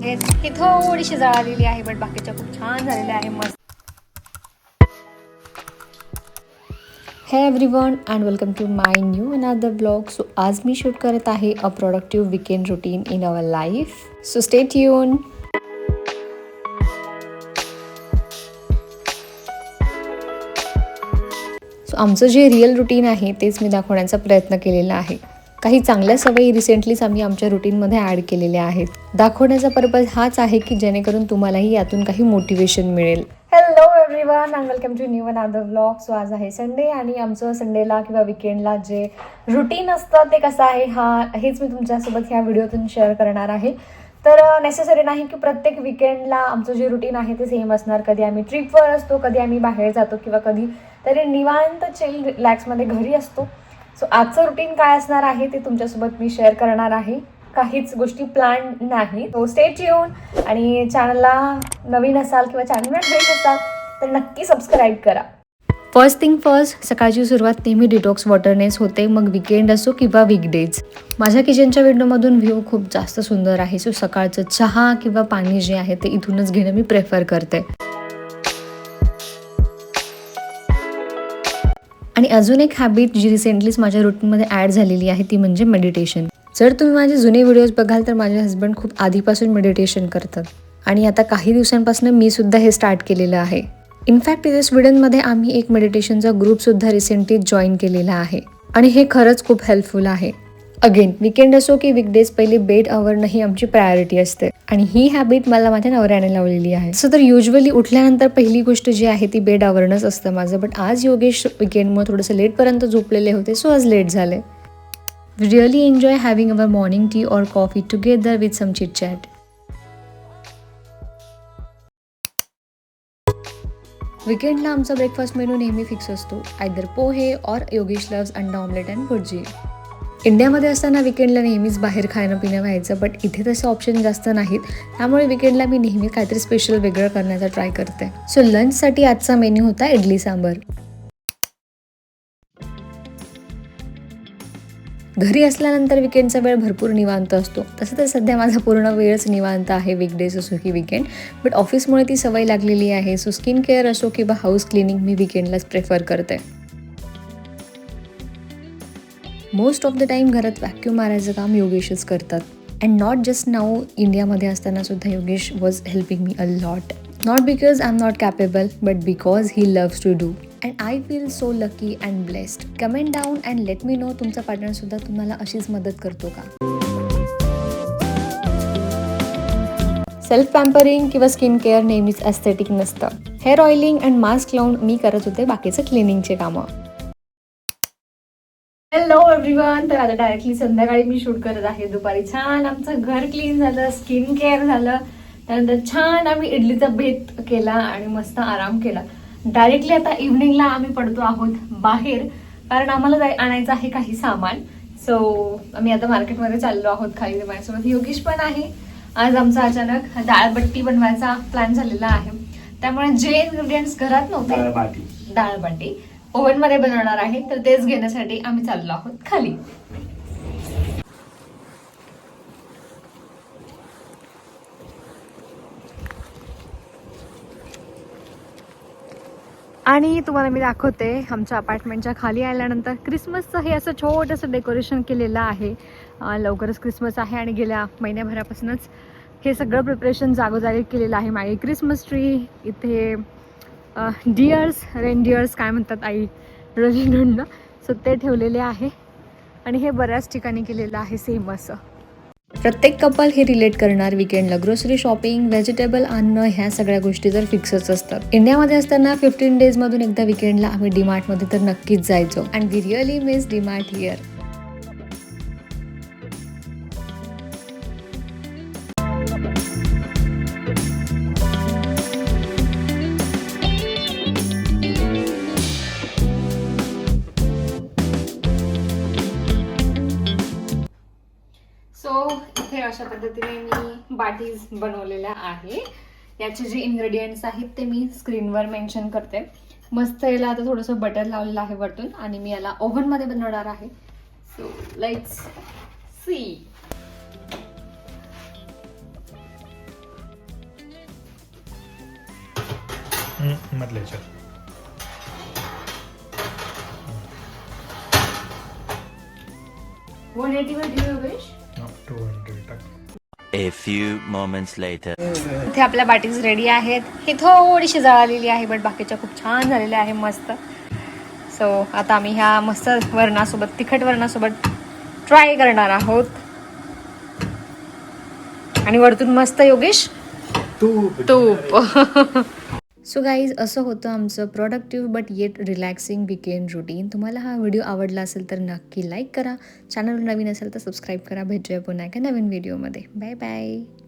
ही थोडीशी जळालेली आहे, बट बाकीच्या खूप छान झालेल्या आहे, मस्त. हे everyone and welcome to my new another blog. So आज मी शूट करत आहे a productive weekend routine in our life. So stay tune. So आमचं जे रिअल रुटीन आहे तेच मी दाखवण्याचा प्रयत्न केलेला आहे. काही चांगल्या सवयी रिसेंटलीच आम्ही आमच्या रुटीनमध्ये ॲड केलेल्या आहेत. दाखवण्याचा पर्पज हाच आहे की जेणेकरून तुम्हालाही यातून काही मोटिवेशन मिळेल. Hello everyone and welcome to new another vlog. So आज आहे संडे आणि आमचं संडेला किंवा विकेंडला जे रुटीन असतं ते कसं आहे हेच मी तुमच्यासोबत ह्या व्हिडिओतून शेअर करणार आहे. तर नेसेसरी नाही की प्रत्येक विकेंडला आमचं जे रुटीन आहे ते सेम असणार. कधी आम्ही ट्रिपवर असतो, कधी आम्ही बाहेर जातो किंवा कधी तरी निवांत चिल रिलॅक्समध्ये घरी असतो. सो आजचं रुटीन काय असणार आहे ते तुमच्यासोबत मी शेअर करणार आहे. काहीच गोष्टी प्लॅन नाही. So stay tune. आणि चॅनलला नवीन असाल किंवा चॅनलला भेट असाल तर नक्की सबस्क्राईब करा. फर्स्ट थिंग फर्स्ट, सकाळची सुरुवात नेहमी डिटॉक्स वॉटरनेच होते, मग विकेंड असो किंवा वीकडेज. माझ्या किचनच्या विंडोमधून व्ह्यू खूप जास्त सुंदर आहे. सो सकाळचं चहा किंवा पाणी जे आहे ते इथूनच घेणं मी प्रेफर करते. आणि अजून एक हॅबिट जी रिसेंटलीच माझ्या रुटीनमध्ये ॲड झालेली आहे ती म्हणजे मेडिटेशन. जर तुम्ही माझे जुने व्हिडिओज बघाल तर माझे हस्बंड खूप आधीपासून मेडिटेशन करतात आणि आता काही दिवसांपासून मी सुद्धा हे स्टार्ट केलेलं आहे. इनफॅक्ट इथे स्वीडनमध्ये आम्ही एक मेडिटेशनचा ग्रुपसुद्धा रिसेंटली जॉईन केलेला आहे आणि हे खरंच खूप हेल्पफुल आहे. अगेन विकेंड असो की वीकडेज, पहिले बेड आवरणं ही आमची प्रायोरिटी असते आणि ही हॅबिट मला माझ्या नवऱ्याने लावलेली आहे. सो तर युजली उठल्यानंतर पहिली गोष्ट जी आहे ती बेड आवरणंच असतं माझं. बट आज योगेश विकेंडमुळे थोडंसं लेटपर्यंत झोपलेले होते, सो आज लेट झाले. We really enjoy having our morning tea or coffee together with some chit chat. विकेंडला आमचा ब्रेकफास्ट मेनू नेहमी फिक्स असतो, आयदर पोहे और Yogesh loves anda omelette and bhurji. इंडियामध्ये असताना विकेंडला नेहमीच बाहेर खाणं पिणं व्हायचं, बट इथे तसे ऑप्शन जास्त नाहीत. त्यामुळे विकेंडला मी नेहमी काहीतरी स्पेशल वेगळं करण्याचा ट्राय करते. सो लंचसाठी आजचा मेन्यू होता इडली सांबर. घरी असल्यानंतर विकेंडचा वेळ भरपूर निवांत असतो. तसं तर सध्या माझा पूर्ण वेळच निवांत आहे, वीकडेज असो की विकेंड. बट ऑफिसमुळे ती सवय लागलेली आहे. सो स्किन केअर असो किंवा हाऊस क्लिनिंग मी विकेंडलाच प्रेफर करते. मोस्ट ऑफ द टाईम घरात व्हॅक्यूम मारायचं काम योगेशच करतात. अँड नॉट जस्ट नाऊ, इंडियामध्ये असताना सुद्धा Yogesh was helping me a lot. Not because I am not capable but because he loves to do. And I feel so lucky and blessed. Comment down and let me know तुमचा पार्टनरसुद्धा तुम्हाला अशीच मदत करतो का. सेल्फ पॅम्परिंग किंवा skin care नेहमीच aesthetic नसतं. हेअर ऑइलिंग अँड मास्क लावून मी करत होते बाकीचं क्लिनिंगचे कामं. Hello everyone. तर आता डायरेक्टली संध्याकाळी मी शूट करत आहे. दुपारी छान आमचं घर क्लीन झालं, स्किन केअर झालं, त्यानंतर छान आम्ही इडलीचा बेत केला आणि मस्त आराम केला. डायरेक्टली आता इव्हनिंगला आम्ही पडतो आहोत बाहेर, कारण आम्हाला आणायचं आहे काही सामान. सो आम्ही आता मार्केटमध्ये चाललो आहोत खाली. माझ्यासोबत योगेश पण आहे. आज आमचा अचानक डाळबट्टी बनवायचा प्लॅन झालेला आहे, त्यामुळे जे इन्ग्रेडियंट्स घरात नव्हते, डाळबट्टी ओव्हनमध्ये बनवणार आहे, तर तेच घेण्यासाठी आम्ही चाललो आहोत खाली. आणि तुम्हाला मी दाखवते आमच्या अपार्टमेंटच्या खाली आल्यानंतर क्रिसमसचं हे असं छोटंसं डेकोरेशन केलेलं आहे. लवकरच क्रिसमस आहे आणि गेल्या महिन्याभरापासूनच हे सगळं प्रिपरेशन जागोजागी केलेलं आहे. मागे क्रिसमस ट्री, इथे डिअर्स, रेनडिअर्स काय म्हणतात आई रजिंड, सो ते ठेवलेले आहे आणि हे बऱ्याच ठिकाणी केलेलं आहे सेम असं. प्रत्येक कपल हे रिलेट करणार विकेंडला ग्रोसरी शॉपिंग, व्हेजिटेबल आणणं, ह्या सगळ्या गोष्टी तर फिक्सच असतात. इंडियामध्ये असताना 15 डेजमधून एकदा विकेंडला आम्ही डीमार्टमध्ये तर नक्कीच जायचो. And we really miss DMart here. इथे अशा पद्धतीने मी बाटीज बनवलेल्या आहे. याचे जे इन्ग्रेडियंट्स आहेत ते मी स्क्रीनवर मेन्शन करते. मस्त याला आता थोडंसं बटर लावलेलं आहे वरतून आणि मी याला ओव्हनमध्ये बनवणार आहे. So let's see. मधल्या ह्याच्यात. 180 वर ठेव योगेश. 200 टाक. A few moments later. इथे आपल्या बाटीज रेडी आहेत. ही थोडीशी जळालेली आहे बट बाकीच्या खूप छान झालेल्या आहे मस्त. सो आता आम्ही ह्या मस्त वरणासोबत तिखट वरणासोबत ट्राय करणार आहोत. आणि वरतून मस्त योगेश तूप. सो गाईज असं होतं आमचं productive but eight relaxing weekend routine. तुम्हाला हा व्हिडिओ आवडला असेल तर नक्की लाईक करा. चॅनल नवीन असेल तर सबस्क्राईब करा. भेटूया पुन्हा एका नवीन व्हिडिओमध्ये. Bye bye.